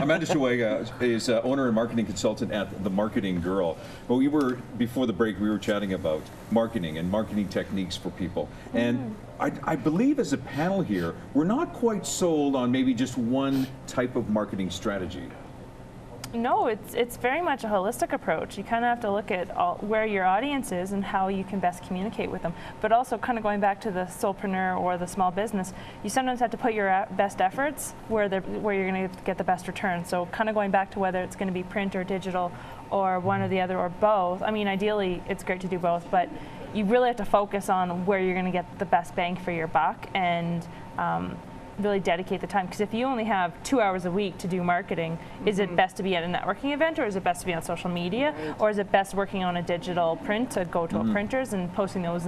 Amanda Schewaga is owner and marketing consultant at The Marketing Girl. Well, before the break, we were chatting about marketing and marketing techniques for people. And I believe as a panel here, we're not quite sold on maybe just one type of marketing strategy. No, it's very much a holistic approach. You kind of have to look at where your audience is and how you can best communicate with them. But also kind of going back to the solopreneur or the small business, you sometimes have to put your best efforts where you're going to get the best return. So kind of going back to whether it's going to be print or digital or one or the other or both. I mean, ideally, it's great to do both, but you really have to focus on where you're going to get the best bang for your buck and really dedicate the time, because if you only have 2 hours a week to do marketing, is it best to be at a networking event, or is it best to be on social media, or is it best working on a digital print to go to printers and posting those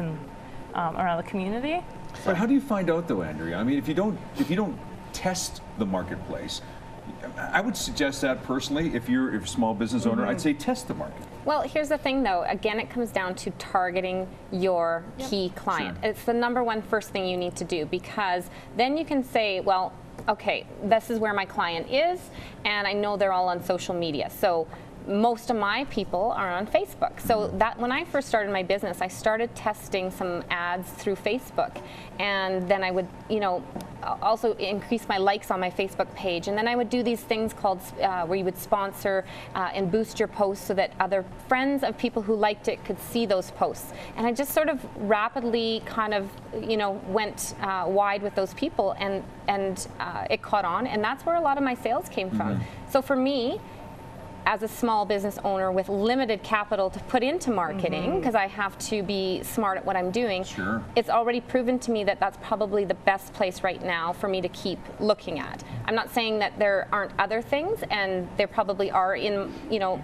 around the community? But how do you find out though, Andrea? I mean, if you don't test the marketplace, I would suggest that personally, if you're a small business owner, I'd say test the market. Well, here's the thing though, again, it comes down to targeting your key client. Sure. It's the #1 first thing you need to do, because then you can say, well, okay, this is where my client is, and I know they're all on social media. So most of my people are on Facebook. So that when I first started my business, I started testing some ads through Facebook, and then I would, also increase my likes on my Facebook page, and then I would do these things called where you would sponsor and boost your posts so that other friends of people who liked it could see those posts. And I just sort of rapidly kind of, went wide with those people, and it caught on, and that's where a lot of my sales came from. So for me, as a small business owner with limited capital to put into marketing, because I have to be smart at what I'm doing, it's already proven to me that that's probably the best place right now for me to keep looking at. I'm not saying that there aren't other things, and there probably are in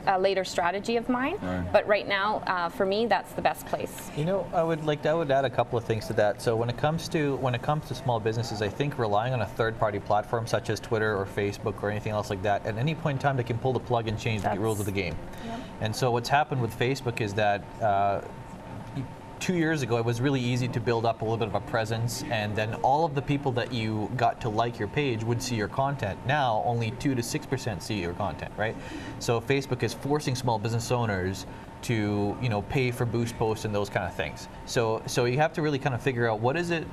a later strategy of mine, but right now for me that's the best place. I would add a couple of things to that. So when it comes to small businesses, I think relying on a third-party platform such as Twitter or Facebook or anything else like that, at any point in time they can pull the plug and change the rules of the game. And so what's happened with Facebook is that 2 years ago, it was really easy to build up a little bit of a presence, and then all of the people that you got to like your page would see your content. Now, only 2 to 6% see your content, right? So Facebook is forcing small business owners to pay for boost posts and those kind of things. So you have to really kind of figure out what is it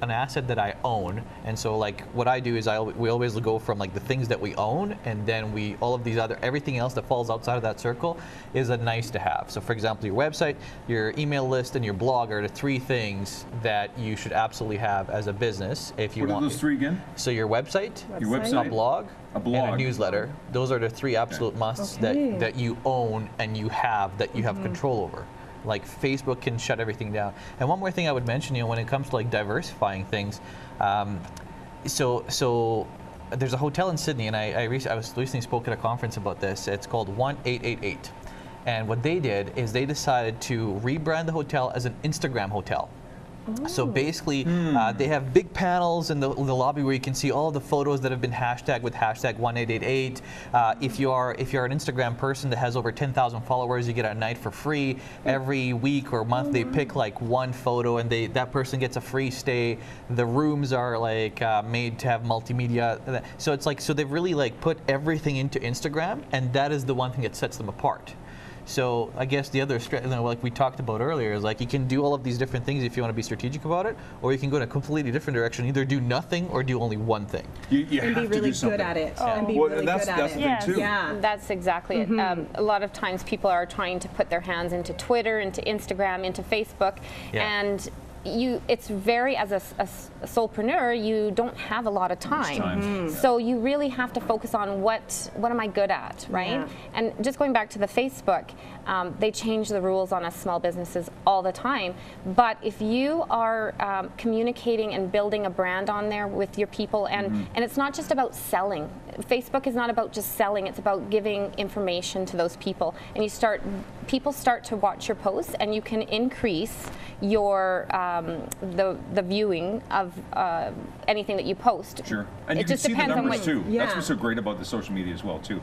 an asset that I own. And so like what I do is we always go from like the things that we own, and then everything else that falls outside of that circle is a nice to have. So for example, your website, your email list, and your blog are the 3 things that you should absolutely have as a business if you want. What are those 3 again? So your website, a blog, and a newsletter. Those are the 3 absolute musts that you own and you have control over. Like Facebook can shut everything down. And one more thing I would mention, when it comes to like diversifying things, so there's a hotel in Sydney, and I recently spoke at a conference about this. It's called 1888. And what they did is they decided to rebrand the hotel as an Instagram hotel. So basically, they have big panels in the lobby where you can see all of the photos that have been hashtagged with hashtag 1888. If you're an Instagram person that has over 10,000 followers, you get a night for free. Every week or month, they pick like 1 photo, and that person gets a free stay. The rooms are like made to have multimedia. So it's like, so they've really like put everything into Instagram, and that is the one thing that sets them apart. So I guess the other, like we talked about earlier, is like you can do all of these different things if you want to be strategic about it, or you can go in a completely different direction. Either do nothing or do only one thing. You and be really good at it. And be really good at it. That's the thing too. Yeah, that's exactly it. A lot of times people are trying to put their hands into Twitter, into Instagram, into Facebook, and it's very, as a solopreneur, you don't have a lot of time. So you really have to focus on what am I good at, right? And just going back to the Facebook, they change the rules on us small businesses all the time. But if you are communicating and building a brand on there with your people, and it's not just about selling. Facebook is not about just selling, it's about giving information to those people. And people start to watch your posts, and you can increase your the viewing of anything that you post. Sure, and you can see the numbers too. That's what's so great about the social media as well too.